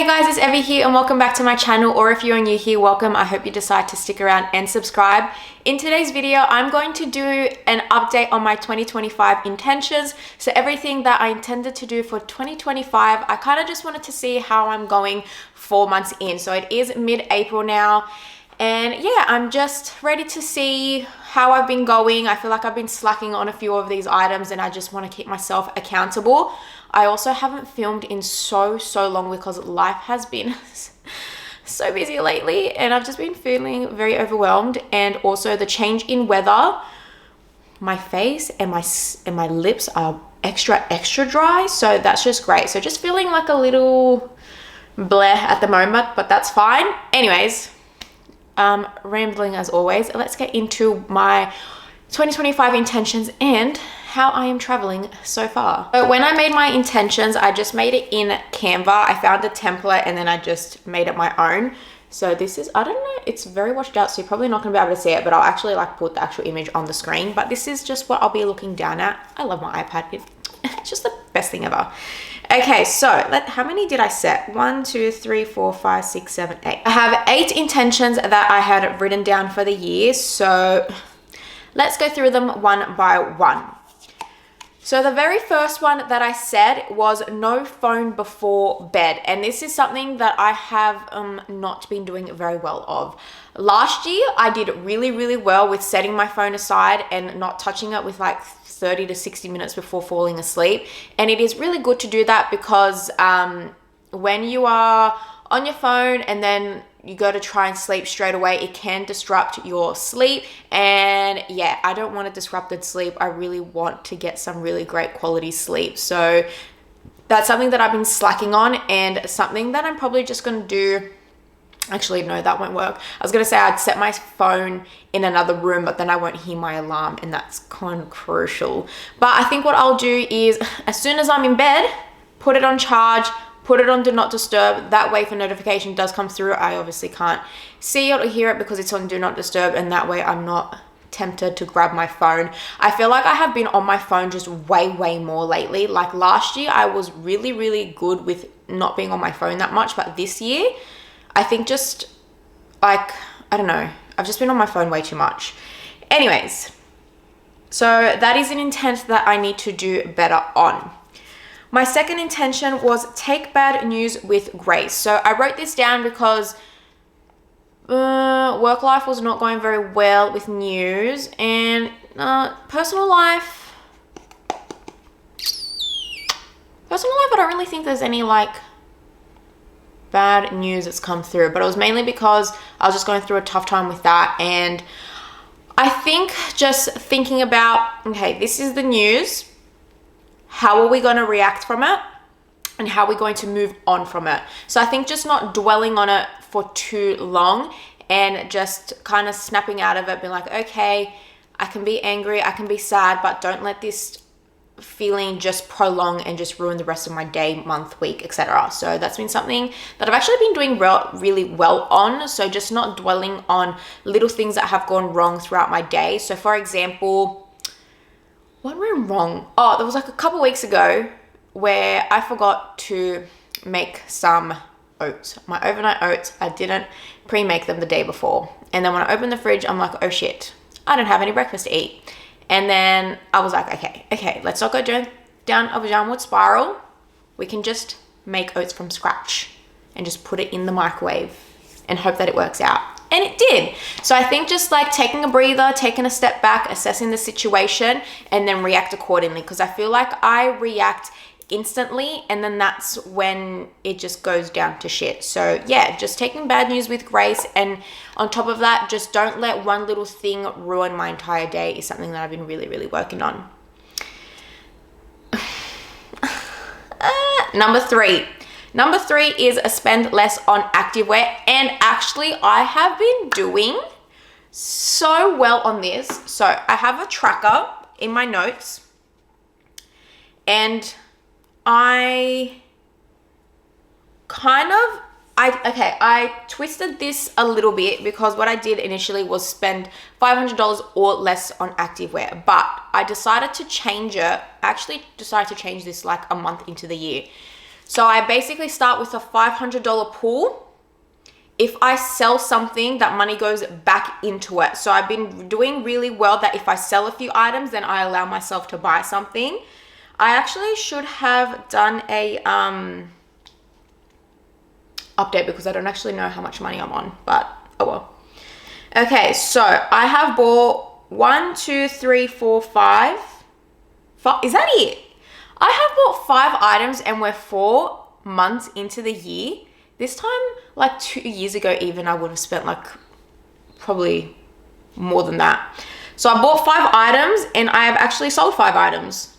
Hey guys, it's Evie here and welcome back to my channel, or if you're new here, welcome. I hope you decide to stick around and subscribe. In today's video, I'm going to do an update on my 2025 intentions. So everything that I intended to do for 2025, I kind of just wanted to see how I'm going 4 months in. So it is mid-April now. And yeah, I'm just ready to see how I've been going. I feel like I've been slacking on a few of these items and I just want to keep myself accountable. I also haven't filmed in so long because life has been so busy lately and I've just been feeling very overwhelmed. And also the change in weather, my face and my lips are extra dry, so that's just great. So just feeling like a little bleh at the moment, but that's fine. Anyways, rambling as always, let's get into my 2025 intentions and how I am traveling so far. So when I made my intentions, I just made it in Canva. I found a template and then I just made it my own. So this is, I don't know, it's very washed out, so you're probably not gonna be able to see it, but I'll actually like put the actual image on the screen. But this is just what I'll be looking down at. I love my iPad. It's just the best thing ever. Okay, so how many did I set? 1, 2, 3, 4, 5, 6, 7, 8. I have 8 intentions that I had written down for the year. So let's go through them one by one. So the very first one that I said was no phone before bed. And this is something that I have not been doing very well of. Last year, I did really well with setting my phone aside and not touching it with like 30 to 60 minutes before falling asleep. And it is really good to do that because when you are on your phone and then you go to try and sleep straight away, it can disrupt your sleep. And yeah, I don't want a disrupted sleep. I really want to get some really great quality sleep. So that's something that I've been slacking on and something that I'm probably just going to do. Actually, no, that won't work. I was going to say I'd set my phone in another room, but then I won't hear my alarm, and that's kind of crucial. But I think what I'll do is as soon as I'm in bed, put it on charge, put it on do not disturb. That way if a notification does come through, I obviously can't see it or hear it because it's on do not disturb, and that way I'm not tempted to grab my phone. I feel like I have been on my phone just way more lately. Like last year, I was really good with not being on my phone that much, but this year, I think just like, I don't know, I've just been on my phone way too much. Anyways, so that is an intent that I need to do better on. My second intention was take bad news with grace. So I wrote this down because work life was not going very well with news, and personal life, I don't really think there's any like bad news that's come through, but it was mainly because I was just going through a tough time with that. And I think just thinking about, okay, this is the news. How are we going to react from it? And how are we going to move on from it? So I think just not dwelling on it for too long and just kind of snapping out of it, being like, okay, I can be angry, I can be sad, but don't let this feeling just prolong and just ruin the rest of my day, month, week, etc. So that's been something that I've actually been doing really well on. So just not dwelling on little things that have gone wrong throughout my day. So for example, what went wrong? Oh, there was like a couple weeks ago where I forgot to make some oats. My overnight oats, I didn't pre-make them the day before. And then when I opened the fridge, I'm like, oh shit, I don't have any breakfast to eat. And then I was like, okay, let's not go down a downward spiral. We can just make oats from scratch and just put it in the microwave and hope that it works out. And it did. So I think just like taking a breather, taking a step back, assessing the situation, and then react accordingly. Because I feel like I react instantly and then that's when it just goes down to shit. So yeah, just taking bad news with grace, and on top of that, just don't let one little thing ruin my entire day is something that I've been really working on. Number three is spend less on activewear, and actually I have been doing so well on this. So I have a tracker in my notes, and I twisted this a little bit because what I did initially was spend $500 or less on activewear, but I decided to change it. I actually decided to change this like a month into the year. So I basically start with a $500 pool. If I sell something, that money goes back into it. So I've been doing really well that if I sell a few items, then I allow myself to buy something. I actually should have done a update because I don't actually know how much money I'm on, but oh well. Okay, so I have bought 1, 2, 3, 4, 5. Is that it? I have bought 5 items and we're 4 months into the year. This time, like 2 years ago even, I would have spent like probably more than that. So I bought 5 items and I have actually sold 5 items.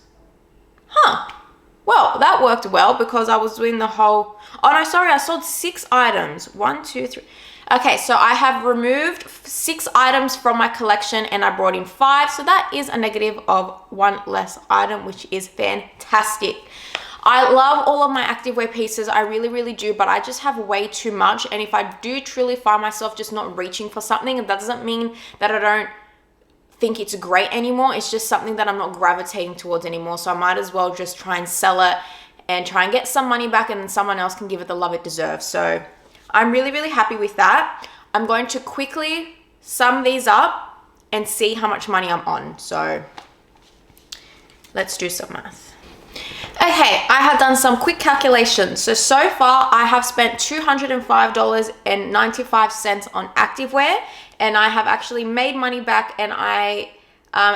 Huh. Well, that worked well because I was doing the whole... Oh no, sorry, I sold 6 items. 1, 2, 3... Okay, so I have removed 6 items from my collection and I brought in 5. So that is a negative of 1 less item, which is fantastic. I love all of my activewear pieces. I really, really do, but I just have way too much. And if I do truly find myself just not reaching for something, that doesn't mean that I don't think it's great anymore. It's just something that I'm not gravitating towards anymore. So I might as well just try and sell it and try and get some money back, and then someone else can give it the love it deserves. So I'm really, really happy with that. I'm going to quickly sum these up and see how much money I'm on. So let's do some math. Okay, I have done some quick calculations. So far I have spent $205.95 on activewear, and I have actually made money back, and I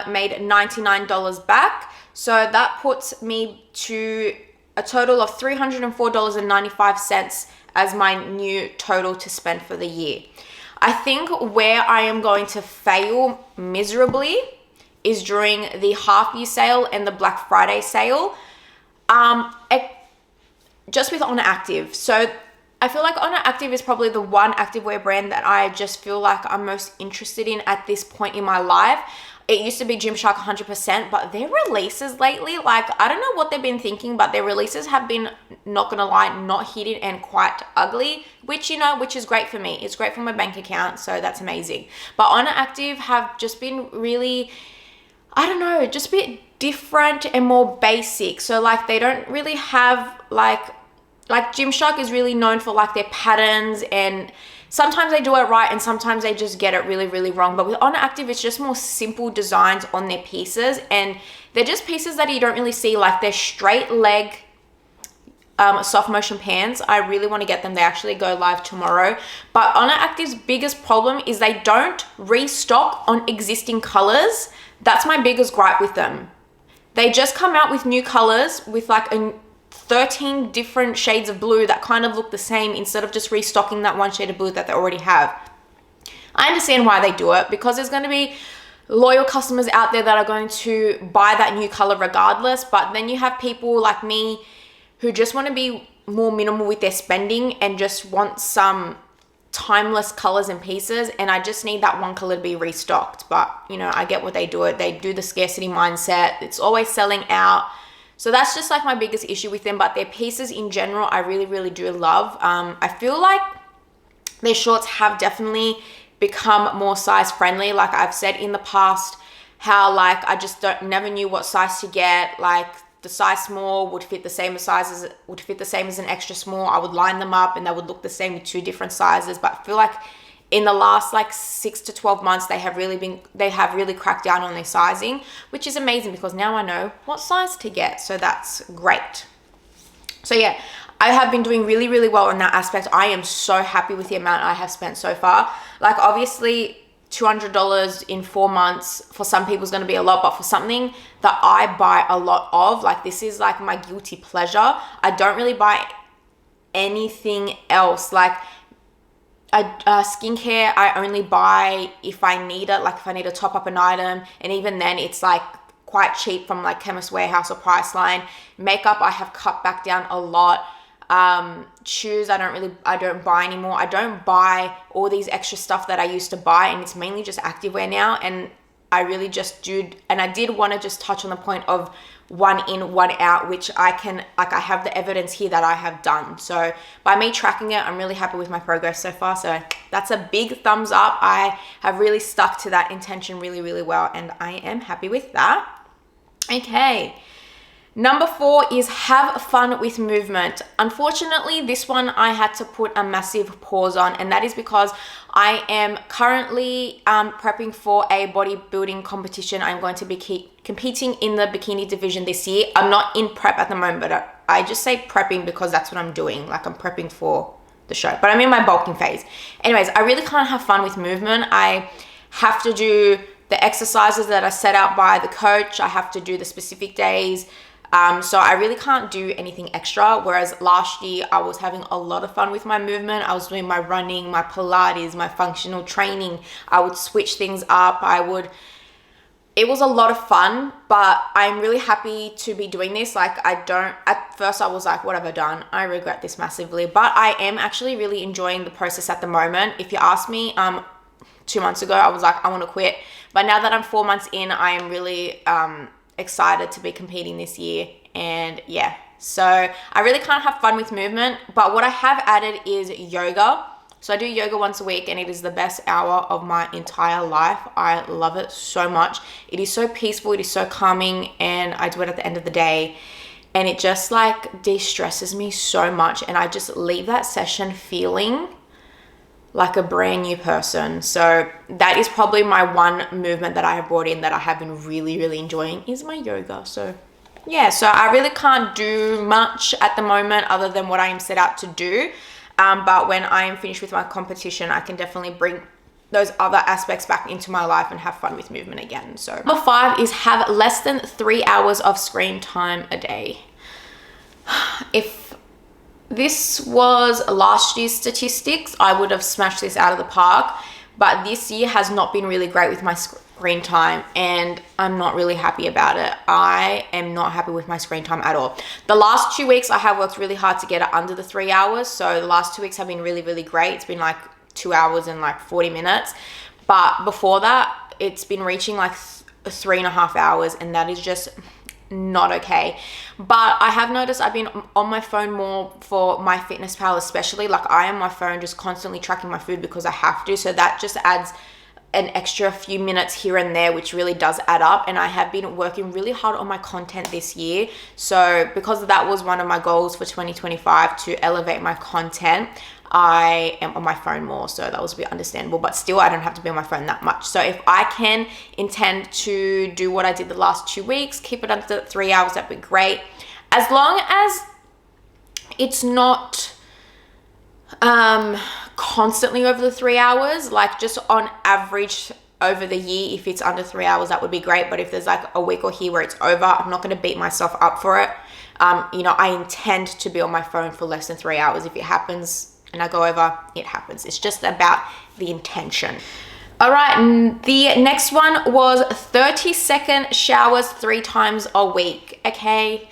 made $99 back. So that puts me to a total of $304.95 as my new total to spend for the year. I think where I am going to fail miserably is during the half year sale and the Black Friday sale. Just with Honor Active. So I feel like Honor Active is probably the one activewear brand that I just feel like I'm most interested in at this point in my life. It used to be Gymshark 100%, but their releases lately, like, I don't know what they've been thinking, but their releases have been, not gonna lie, not hitting and quite ugly, which, you know, which is great for me. It's great for my bank account, so that's amazing. But Honor Active have just been really, I don't know, just a bit different and more basic. So like they don't really have like Gymshark is really known for like their patterns, and sometimes they do it right and sometimes they just get it really, really wrong. But with Honor Active, it's just more simple designs on their pieces, and they're just pieces that you don't really see. Like their straight leg soft motion pants, I really want to get them. They actually go live tomorrow. But Honor Active's biggest problem is they don't restock on existing colors. That's my biggest gripe with them. They just come out with new colors with like 13 different shades of blue that kind of look the same, instead of just restocking that one shade of blue that they already have. I understand why they do it, because there's going to be loyal customers out there that are going to buy that new color regardless. But then you have people like me who just want to be more minimal with their spending and just want some timeless colors and pieces, and I just need that one color to be restocked. But you know, I get what they do. They do the scarcity mindset. It's always selling out. So that's just like my biggest issue with them. But their pieces in general, I really, really do love. I feel like their shorts have definitely become more size friendly. Like I've said in the past, how like I just never knew what size to get. Like the size small would fit the same as an extra small. I would line them up and they would look the same with 2 different sizes. But I feel like in the last like 6 to 12 months, they have really cracked down on their sizing, which is amazing because now I know what size to get. So that's great. So yeah, I have been doing really, really well in that aspect. I am so happy with the amount I have spent so far. Like obviously $200 in 4 months for some people is going to be a lot, but for something that I buy a lot of, like this is like my guilty pleasure. I don't really buy anything else. Like skincare, I only buy if I need it, like if I need to top up an item, and even then it's like quite cheap from like Chemist Warehouse or Priceline. Makeup, I have cut back down a lot. Shoes, I don't buy anymore. I don't buy all these extra stuff that I used to buy, and it's mainly just activewear now. And I really just do, and I did want to just touch on the point of 1 in, 1 out, which I have the evidence here that I have done. So by me tracking it, I'm really happy with my progress so far. So that's a big thumbs up. I have really stuck to that intention really, really well, and I am happy with that. Okay. Number 4 is have fun with movement. Unfortunately, this one I had to put a massive pause on, and that is because I am currently prepping for a bodybuilding competition. I'm going to be competing in the bikini division this year. I'm not in prep at the moment, but I just say prepping because that's what I'm doing. Like, I'm prepping for the show, but I'm in my bulking phase. Anyways, I really can't have fun with movement. I have to do the exercises that are set out by the coach. I have to do the specific days. So I really can't do anything extra. Whereas last year I was having a lot of fun with my movement. I was doing my running, my Pilates, my functional training. I would switch things up. It was a lot of fun, but I'm really happy to be doing this. Like, at first I was like, what have I done? I regret this massively, but I am actually really enjoying the process at the moment. If you asked me 2 months ago, I was like, I want to quit. But now that I'm 4 months in, I am really excited to be competing this year. And yeah, so I really can't have fun with movement, but what I have added is yoga. So I do yoga once a week, and it is the best hour of my entire life. I love it so much. It is so peaceful, it is so calming, and I do it at the end of the day, and it just like de-stresses me so much, and I just leave that session feeling like a brand new person. So that is probably my one movement that I have brought in that I have been really, really enjoying, is my yoga. So yeah, so I really can't do much at the moment other than what I am set out to do. But when I am finished with my competition, I can definitely bring those other aspects back into my life and have fun with movement again. So number 5 is have less than 3 hours of screen time a day. If this was last year's statistics, I would have smashed this out of the park, but this year has not been really great with my screen time, and I'm not really happy about it. I am not happy with my screen time at all. The last 2 weeks I have worked really hard to get it under the 3 hours, so the last 2 weeks have been really, really great. It's been like 2 hours and like 40 minutes, but before that it's been reaching like 3.5 hours, and that is just not okay. But I have noticed I've been on my phone more for my fitness pal, especially. Like, I am on my phone just constantly tracking my food because I have to, so that just adds an extra few minutes here and there, which really does add up. And I have been working really hard on my content this year, so because that was one of my goals for 2025, to elevate my content, I am on my phone more, so that was a bit understandable, but still I don't have to be on my phone that much. So if I can intend to do what I did the last 2 weeks, keep it under 3 hours, that'd be great. As long as it's not constantly over the 3 hours, like just on average over the year, if it's under 3 hours, that would be great. But if there's like a week or here where it's over, I'm not going to beat myself up for it. I intend to be on my phone for less than 3 hours. If it happens and I go over, it happens. It's just about the intention. All right, the next one was 30-second showers 3 times a week. Okay,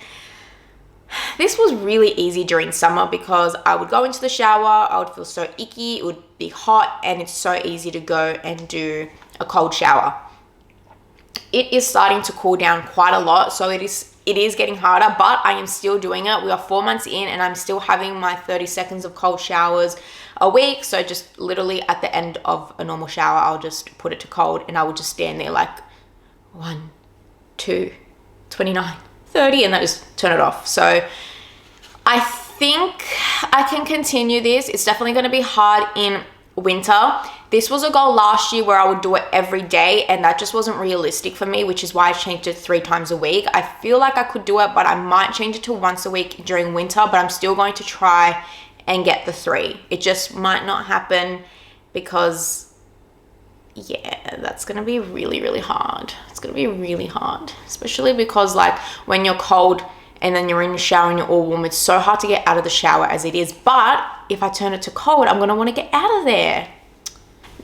this was really easy during summer because I would go into the shower, I would feel so icky, it would be hot, and it's so easy to go and do a cold shower. It is starting to cool down quite a lot, so it is getting harder, but I am still doing it. We are 4 months in and I'm still having my 30 seconds of cold showers a week. So just literally at the end of a normal shower, I'll just put it to cold and I will just stand there like 1, 2, 29, 30, and then just turn it off. So I think I can continue this. It's definitely going to be hard in winter. This was a goal last year where I would do it every day, and that just wasn't realistic for me, which is why I changed it 3 times a week. I feel like I could do it, but I might change it to once a week during winter, but I'm still going to try and get the 3. It just might not happen because, yeah, that's going to be really, really hard. It's going to be really hard, especially because like when you're cold and then you're in the shower and you're all warm, it's so hard to get out of the shower as it is. But if I turn it to cold, I'm going to want to get out of there.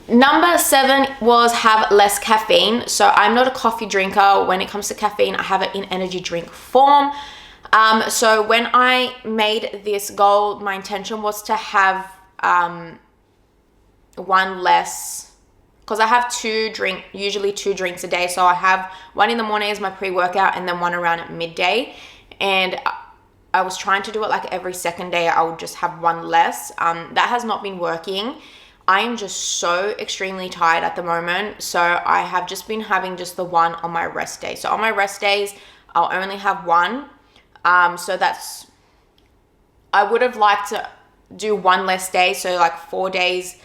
Number 7 was have less caffeine. So I'm not a coffee drinker. When it comes to caffeine, I have it in energy drink form. So when I made this goal, my intention was to have one less, because I have usually 2 drinks a day. So I have one in the morning as my pre-workout and then one around at midday. And I was trying to do it like every second day. I would just have one less. That has not been working. I am just so extremely tired at the moment. So I have just been having just the one on my rest day. So on my rest days, I'll only have one. So that's, I would have liked to do one less day. So like 4 days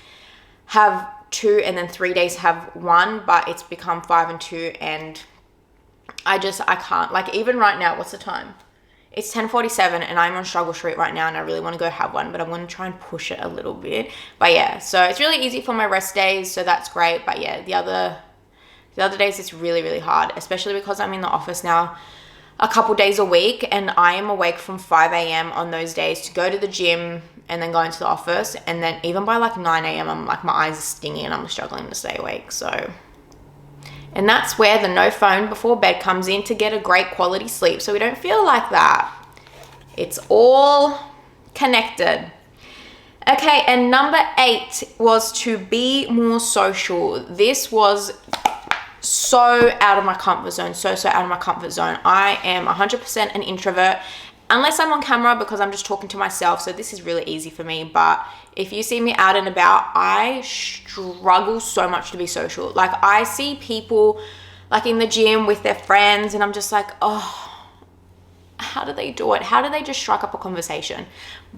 have 2 and then 3 days have 1, but it's become 5 and 2. And I can't, like, even right now, what's the time? It's 10:47 and I'm on Struggle Street right now and I really want to go have one, but I'm going to try and push it a little bit. But yeah, so it's really easy for my rest days, so that's great. But yeah, the other days it's really, really hard, especially because I'm in the office now a couple days a week and I am awake from 5 a.m. on those days to go to the gym and then go into the office. And then even by like 9 a.m. I'm like, my eyes are stinging and I'm struggling to stay awake. So, and that's where the no phone before bed comes in, to get a great quality sleep so we don't feel like that. It's all connected. Okay, and number 8 was to be more social. This was so out of my comfort zone, so out of my comfort zone. I am 100% an introvert, unless I'm on camera, because I'm just talking to myself, so this is really easy for me. But if you see me out and about, I struggle so much to be social. Like, I see people like in the gym with their friends and I'm just like, oh, how do they do it? How do they just strike up a conversation?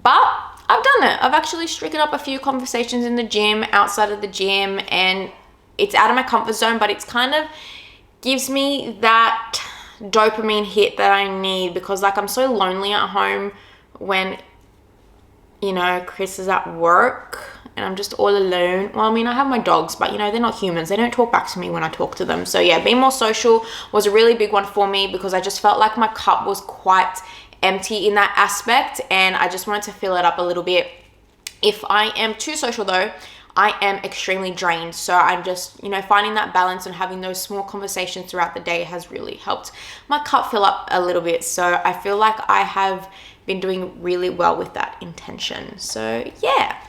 But I've done it. I've actually stricken up a few conversations in the gym, outside of the gym, and it's out of my comfort zone, but it's kind of gives me that dopamine hit that I need, because like I'm so lonely at home when, you know, Chris is at work and I'm just all alone. Well, I mean, I have my dogs, but you know, they're not humans. They don't talk back to me when I talk to them. So yeah, being more social was a really big one for me, because I just felt like my cup was quite empty in that aspect and I just wanted to fill it up a little bit. If I am too social though, I am extremely drained. So I'm just, you know, finding that balance and having those small conversations throughout the day has really helped my cup fill up a little bit. So I feel like I have been doing really well with that intention. So yeah.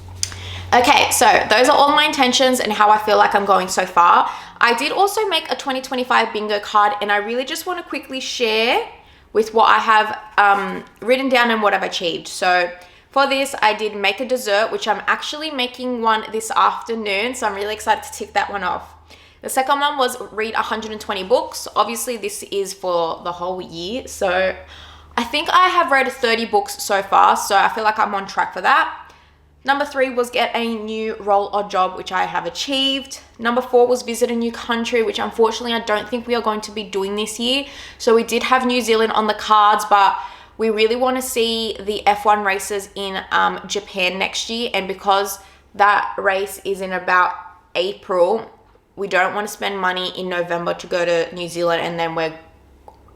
Okay, so those are all my intentions and how I feel like I'm going so far. I did also make a 2025 bingo card, and I really just want to quickly share with what I have written down and what I've achieved. So for this, I did make a dessert, which I'm actually making one this afternoon. So I'm really excited to tick that one off. The second one was read 120 books. Obviously, this is for the whole year. So I think I have read 30 books so far. So I feel like I'm on track for that. Number 3 was get a new role or job, which I have achieved. Number 4 was visit a new country, which unfortunately I don't think we are going to be doing this year. So we did have New Zealand on the cards, but we really want to see the F1 races in Japan next year. And because that race is in about April, we don't want to spend money in November to go to New Zealand and then we're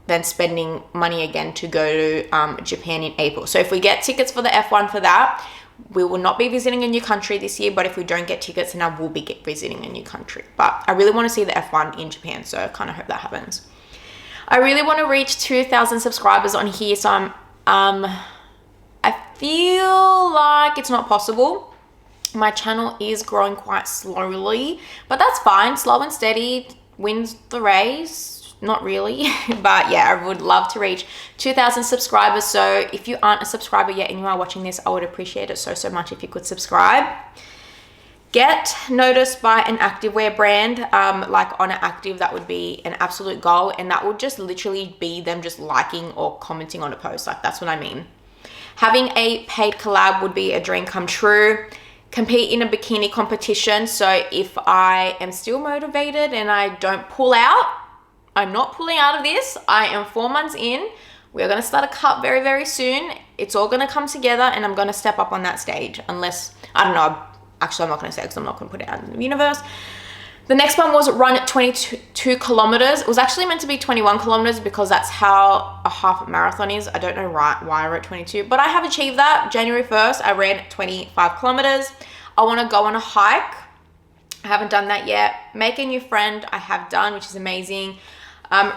then spending money again to go to Japan in April. So if we get tickets for the F1 for that, we will not be visiting a new country this year. But if we don't get tickets, then I will be visiting a new country. But I really want to see the F1 in Japan, so I kind of hope that happens. I really want to reach 2,000 subscribers on here, so I feel like it's not possible. My channel is growing quite slowly, but that's fine. Slow and steady wins the race. Not really, but yeah, I would love to reach 2,000 subscribers. So if you aren't a subscriber yet and you are watching this, I would appreciate it so much if you could subscribe. Get noticed by an activewear brand, like on an active, that would be an absolute goal. And that would just literally be them just liking or commenting on a post. Like, that's what I mean. Having a paid collab would be a dream come true. Compete in a bikini competition. So if I am still motivated and I don't pull out, I'm not pulling out of this. I am 4 months in. We're going to start a cup very, very soon. It's all going to come together and I'm going to step up on that stage. Unless, I don't know. Actually, I'm not going to say it because I'm not going to put it out in the universe. The next one was run 22 kilometers. It was actually meant to be 21 kilometers because that's how a half marathon is. I don't know why I wrote 22, but I have achieved that. January 1st, I ran 25 kilometers. I want to go on a hike. I haven't done that yet. Make a new friend, I have done, which is amazing.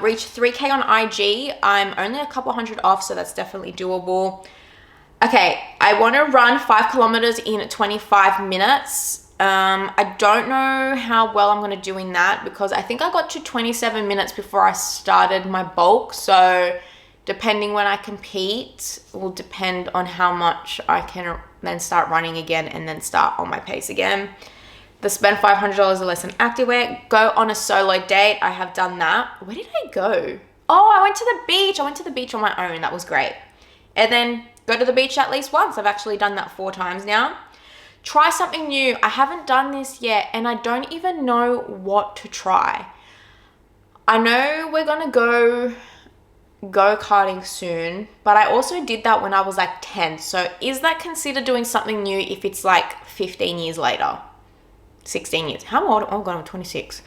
Reach 3K on IG. I'm only a couple hundred off, so that's definitely doable. Okay, I want to run 5 kilometers in 25 minutes. I don't know how well I'm going to do in that because I think I got to 27 minutes before I started my bulk. So depending when I compete will depend on how much I can then start running again and then start on my pace again. The spend $500 or less on activewear. Go on a solo date. I have done that. Where did I go? Oh, I went to the beach. I went to the beach on my own. That was great. and then go to the beach at least once. I've actually done that 4 times now. Try something new. I haven't done this yet, and I don't even know what to try. I know we're gonna go-karting soon, but I also did that when I was like 10. So is that considered doing something new if it's like 15 years later? 16 years. How old? Oh god, I'm 26.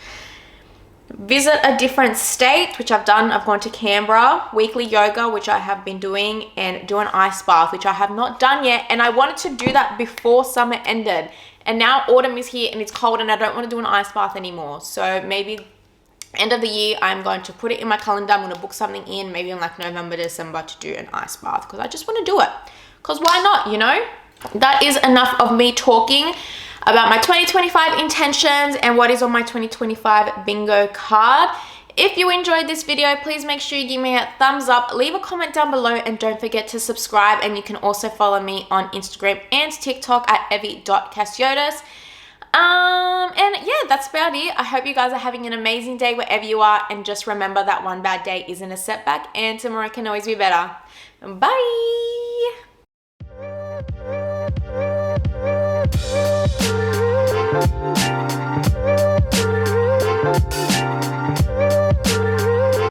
Visit a different state, which I've done. I've gone to Canberra. Weekly yoga, which I have been doing, and do an ice bath, which I have not done yet. And I wanted to do that before summer ended. And now autumn is here and it's cold and I don't want to do an ice bath anymore. So maybe end of the year, I'm going to put it in my calendar. I'm going to book something in, maybe in like November, December, to do an ice bath, because I just want to do it. Because why not, you know? That is enough of me talking about my 2025 intentions and what is on my 2025 bingo card. If you enjoyed this video, please make sure you give me a thumbs up, leave a comment down below, and don't forget to subscribe. And you can also follow me on Instagram and TikTok at evykassiotes. And yeah, that's about it. I hope you guys are having an amazing day wherever you are, and just remember that one bad day isn't a setback and tomorrow can always be better. Bye.